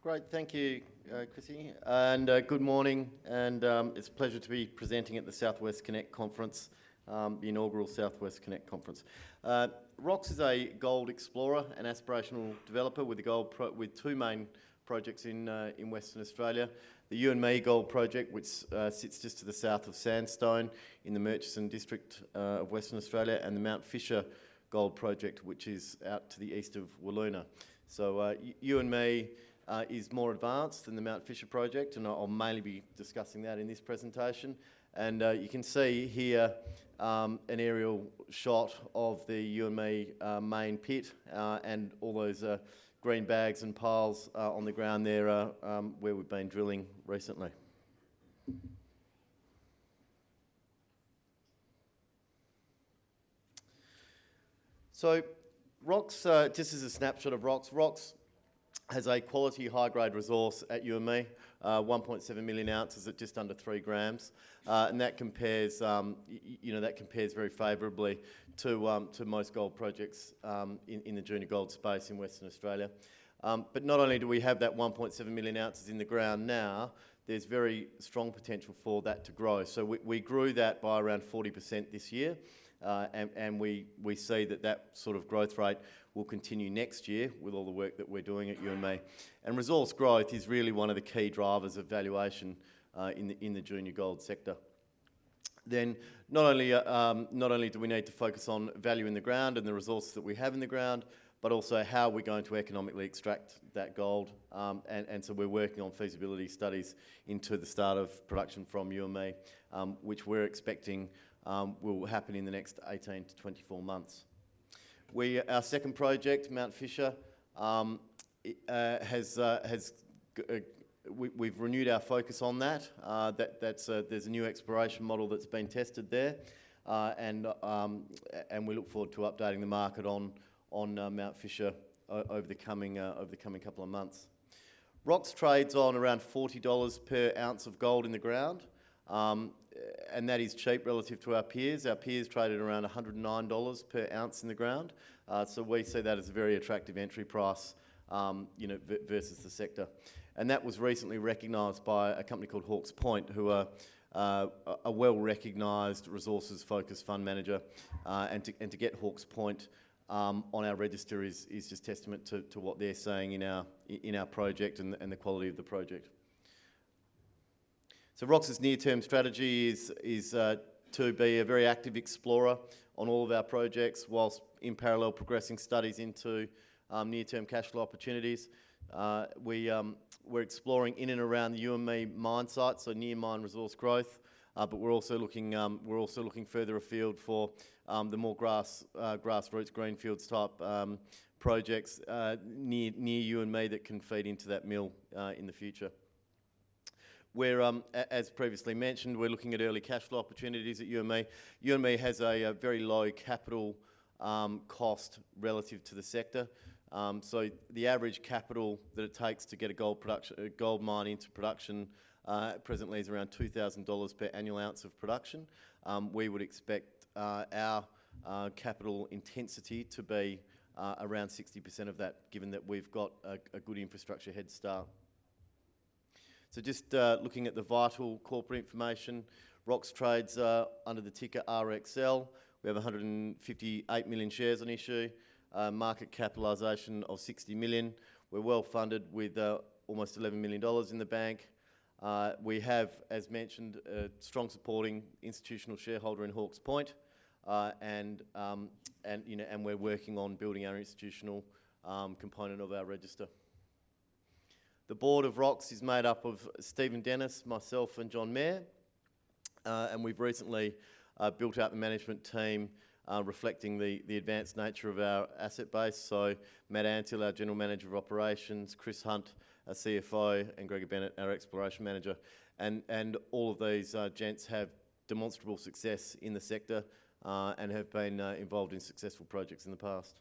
Great, thank you, Chrissy, and good morning. And it's a pleasure to be presenting at the Southwest Connect Conference, the inaugural Southwest Connect Conference. ROX is a gold explorer and aspirational developer with with two main projects in Western Australia. The You and Me Gold Project, which sits just to the south of Sandstone in the Murchison district of Western Australia, and the Mount Fisher Gold Project, which is out to the east of Wiluna. So You and Me is more advanced than the Mount Fisher project, and I'll mainly be discussing that in this presentation. And you can see here an aerial shot of the You and Me main pit and all those green bags and piles on the ground there where we've been drilling recently. So ROX, just as a snapshot of ROX has a quality high-grade resource at You and Me, 1.7 million ounces at just under 3 grams, and that compares, that compares very favourably to most gold projects in the junior gold space in Western Australia. But not only do we have that 1.7 million ounces in the ground now, there's very strong potential for that to grow. So we grew that by around 40% this year, and we see that sort of growth rate will continue next year with all the work that we're doing at You and Me. And resource growth is really one of the key drivers of valuation in the junior gold sector. Then not only do we need to focus on value in the ground and the resources that we have in the ground, but also how we're going to economically extract that gold. And so we're working on feasibility studies into the start of production from You and Me, which we're expecting will happen in the next 18 to 24 months. Our second project, Mount Fisher, we've renewed our focus on that. There's a new exploration model that's been tested there, and we look forward to updating the market on Mount Fisher over the coming couple of months. ROX trades on around $40 per ounce of gold in the ground, and that is cheap relative to our peers. Our peers traded around $109 per ounce in the ground, so we see that as a very attractive entry price, versus the sector. And that was recently recognised by a company called Hawke's Point, who are a well-recognised resources-focused fund manager, and to get Hawke's Point on our register is just testament to what they're saying in our project and the quality of the project. So ROX's near-term strategy is to be a very active explorer on all of our projects, whilst in parallel progressing studies into near-term cash flow opportunities. We're exploring in and around the You and Me mine site, so near mine resource growth, but we're also looking further afield for the more grassroots greenfields type projects near You and Me that can feed into that mill in the future. We're, as previously mentioned, we're looking at early cash flow opportunities at You and Me. You and Me has a very low capital cost relative to the sector. So the average capital that it takes to get a gold mine into production presently is around $2,000 per annual ounce of production. We would expect our capital intensity to be around 60% of that, given that we've got a good infrastructure head start. So just looking at the vital corporate information, ROX trades under the ticker RXL. We have 158 million shares on issue, market capitalisation of 60 million. We're well funded with almost $11 million in the bank. We have, as mentioned, a strong supporting institutional shareholder in Hawke's Point, and we're working on building our institutional component of our register. The board of ROX is made up of Stephen Dennis, myself and John Mayer, and we've recently built out the management team reflecting the advanced nature of our asset base. So Matt Antill, our General Manager of Operations, Chris Hunt, our CFO, and Gregor Bennett, our Exploration Manager. And all of these gents have demonstrable success in the sector and have been involved in successful projects in the past.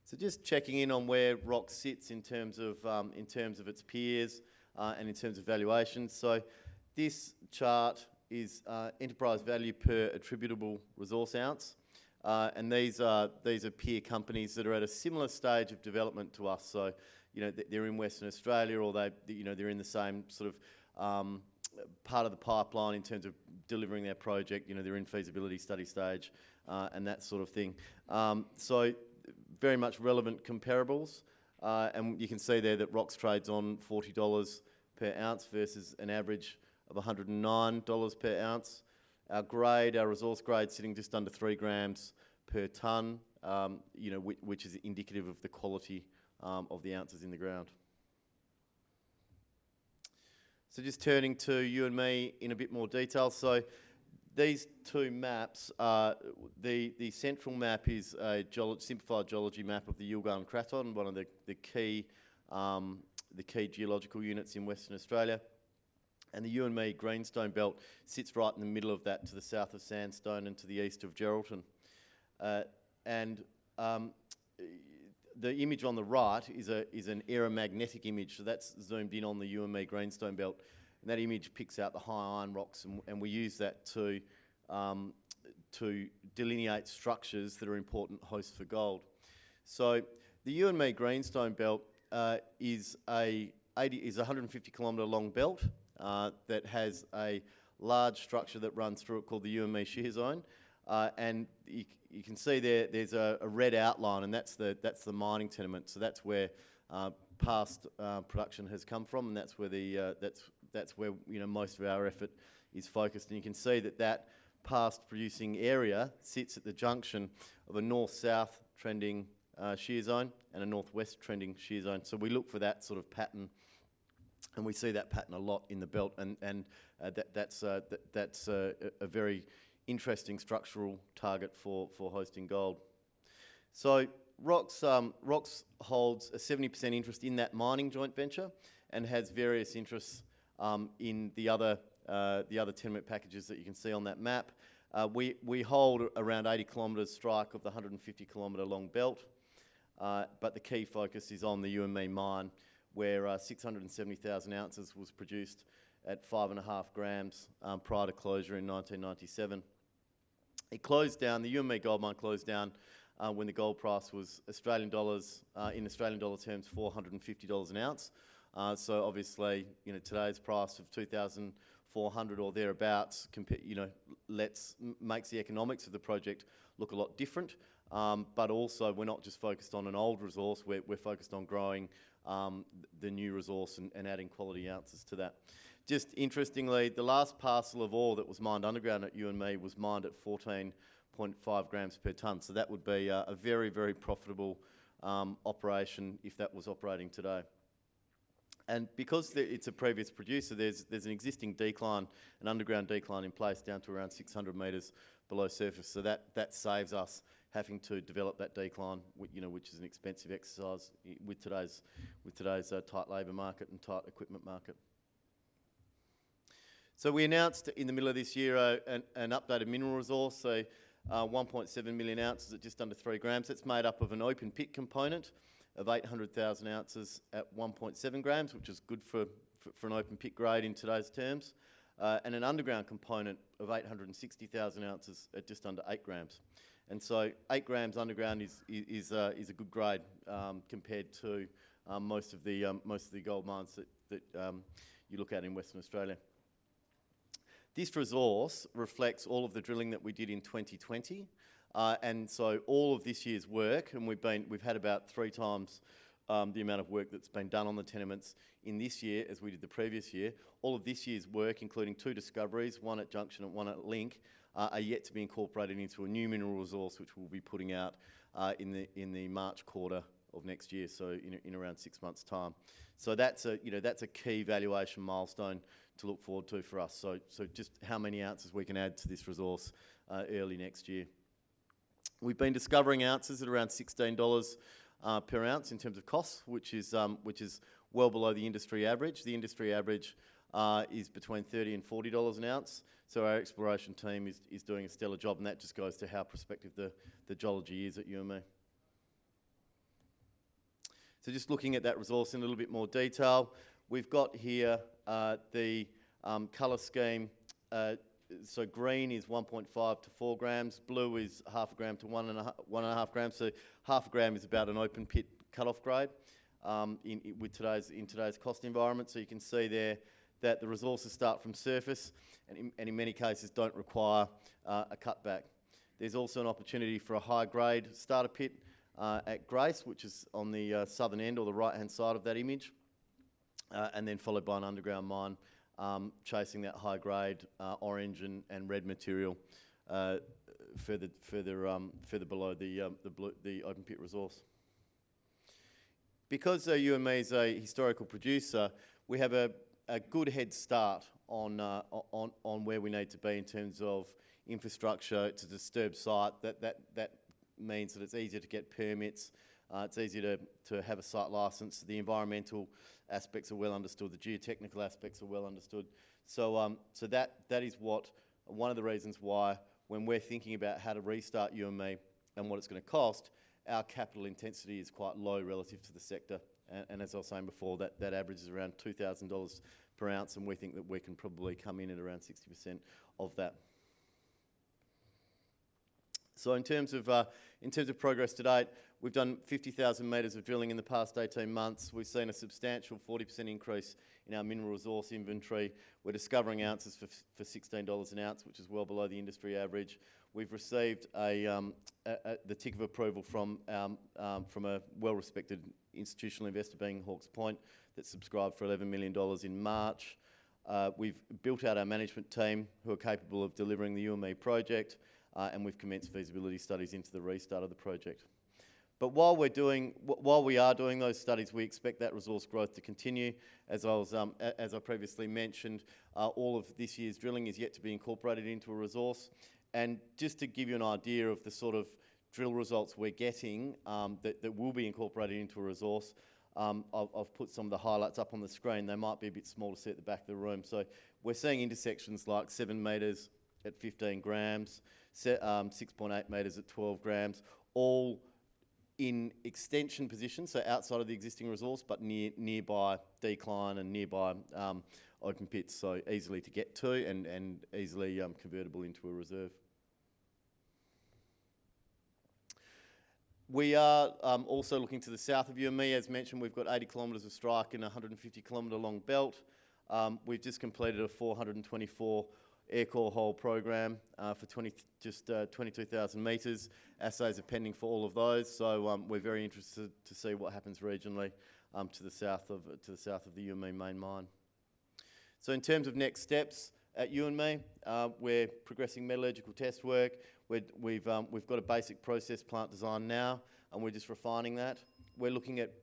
So just checking in on where ROX sits in terms of its peers and in terms of valuations. So this chart is enterprise value per attributable resource ounce. and these are peer companies that are at a similar stage of development to us. So, they're in Western Australia, or they're in the same sort of part of the pipeline in terms of delivering their project. They're in feasibility study stage and that sort of thing. So very much relevant comparables. And you can see there that Rox trades on $40 per ounce versus an average of $109 per ounce. Our resource grade, sitting just under 3 grams per tonne, which is indicative of the quality of the ounces in the ground. So just turning to you and me in a bit more detail. So these two maps, the central map is a simplified geology map of the Yilgarn Craton, one of the key geological units in Western Australia. And the you and me greenstone belt sits right in the middle of that, to the south of Sandstone and to the east of Geraldton. The image on the right is an aeromagnetic image, so that's zoomed in on the you and me greenstone belt, and that image picks out the high iron rocks, and we use that to delineate structures that are important hosts for gold. So the you and me greenstone belt is a 150 kilometre long belt that has a large structure that runs through it called the you and me shear zone, and you can see there's a red outline, and that's the mining tenement. So that's where past production has come from, and that's where that's where most of our effort is focused. And you can see that past producing area sits at the junction of a north-south trending shear zone and a northwest trending shear zone. So we look for that sort of pattern, and we see that pattern a lot in the belt, and that's a very interesting structural target for hosting gold. So Rox holds a 70% interest in that mining joint venture, and has various interests in the other tenement packages that you can see on that map. We hold around 80 kilometres strike of the 150 kilometre long belt, but the key focus is on the you and me mine, where 670,000 ounces was produced at 5.5 grams prior to closure in 1997. It closed down, the you and me gold mine closed down when the gold price was Australian dollars, in Australian dollar terms, $450 an ounce. So obviously, today's price of 2,400 or thereabouts, makes the economics of the project look a lot different. But also, we're not just focused on an old resource, we're focused on growing the new resource and adding quality ounces to that. Just interestingly, the last parcel of ore that was mined underground at you and me was mined at 14.5 grams per tonne. So that would be a very, very profitable operation if that was operating today. And because it's a previous producer, there's an existing decline, an underground decline in place down to around 600 metres below surface. So that saves us having to develop that decline, which is an expensive exercise with today's tight labour market and tight equipment market. So we announced in the middle of this year an updated mineral resource, so 1.7 million ounces at just under 3 grams. It's made up of an open pit component of 800,000 ounces at 1.7 grams, which is good for an open pit grade in today's terms, and an underground component of 860,000 ounces at just under 8 grams. And so 8 grams underground is a good grade compared to most of the gold mines that you look at in Western Australia. This resource reflects all of the drilling that we did in 2020, and so all of this year's work, and we've had about 3 times the amount of work that's been done on the tenements in this year as we did the previous year. All of this year's work, including 2 discoveries, one at Junction and one at Link, are yet to be incorporated into a new mineral resource, which we'll be putting out in the March quarter of next year, so in around 6 months' time. So that's a key valuation milestone to look forward to for us. So just how many ounces we can add to this resource early next year. We've been discovering ounces at around $16 per ounce in terms of costs, which is well below the industry average. The industry average is between $30 and $40 an ounce. So our exploration team is doing a stellar job, and that just goes to how prospective the geology is at UME. So just looking at that resource in a little bit more detail, we've got here the colour scheme so green is 1.5 to 4 grams, blue is half a gram to 1.5 grams. So half a gram is about an open pit cut-off grade in today's cost environment. So you can see there that the resources start from surface and in many cases don't require a cutback. There's also an opportunity for a high-grade starter pit at Grace, which is on the southern end or the right-hand side of that image, and then followed by an underground mine chasing that high-grade orange and red material further below the open pit resource. Because UME is a historical producer, we have a good head start on where we need to be in terms of infrastructure. It's a disturbed site. That means that it's easier to get permits. It's easier to have a site licence. The environmental aspects are well understood. The geotechnical aspects are well understood. So that is one of the reasons why when we're thinking about how to restart UME and what it's going to cost, our capital intensity is quite low relative to the sector. And as I was saying before, that averages around $2,000 per ounce, and we think that we can probably come in at around 60% of that. So in terms of progress to date, we've done 50,000 metres of drilling in the past 18 months. We've seen a substantial 40% increase in our mineral resource inventory. We're discovering ounces for $16 an ounce, which is well below the industry average. We've received the tick of approval from a well-respected institutional investor, being Hawke's Point, that subscribed for $11 million in March. We've built out our management team who are capable of delivering the UME project, and we've commenced feasibility studies into the restart of the project. But while we are doing those studies, we expect that resource growth to continue. As I previously mentioned, all of this year's drilling is yet to be incorporated into a resource. And just to give you an idea of the sort of drill results we're getting that will be incorporated into a resource, I've put some of the highlights up on the screen. They might be a bit small to see at the back of the room. So we're seeing intersections like 7 metres at 15 grams, 6.8 metres at 12 grams, all in extension position, so outside of the existing resource, but nearby decline and nearby open pits, so easily to get to and easily convertible into a reserve. We are also looking to the south of UME. As mentioned, we've got 80 kilometres of strike in a 150 kilometre long belt. We've just completed a 424 air core hole program for 22,000 metres. Assays are pending for all of those, so we're very interested to see what happens regionally to the south of the UME main mine. So in terms of next steps at UME, we're progressing metallurgical test work. We've got a basic process plant design now, and we're just refining that. We're looking at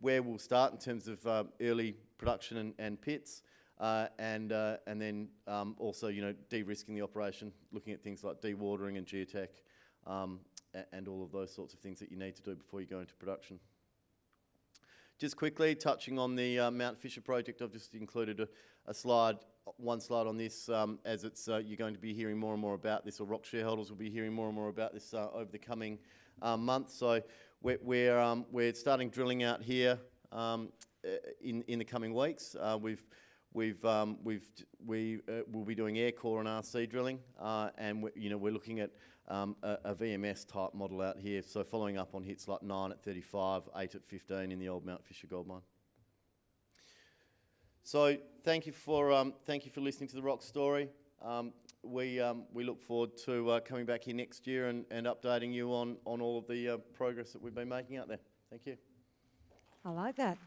where we'll start in terms of early production and pits. And then also, de-risking the operation, looking at things like dewatering and geotech, and all of those sorts of things that you need to do before you go into production. Just quickly touching on the Mount Fisher project, I've just included one slide on this, as it's you're going to be hearing more and more about this, or Rock shareholders will be hearing more and more about this over the coming months. So we're starting drilling out here in the coming weeks. We'll be doing air core and RC drilling, and we're looking at a VMS type model out here. So following up on hits like 9 at 35, 8 at 15 in the old Mount Fisher gold mine. So thank you for listening to the Rock story. We look forward to coming back here next year and updating you on all of the progress that we've been making out there. Thank you. I like that.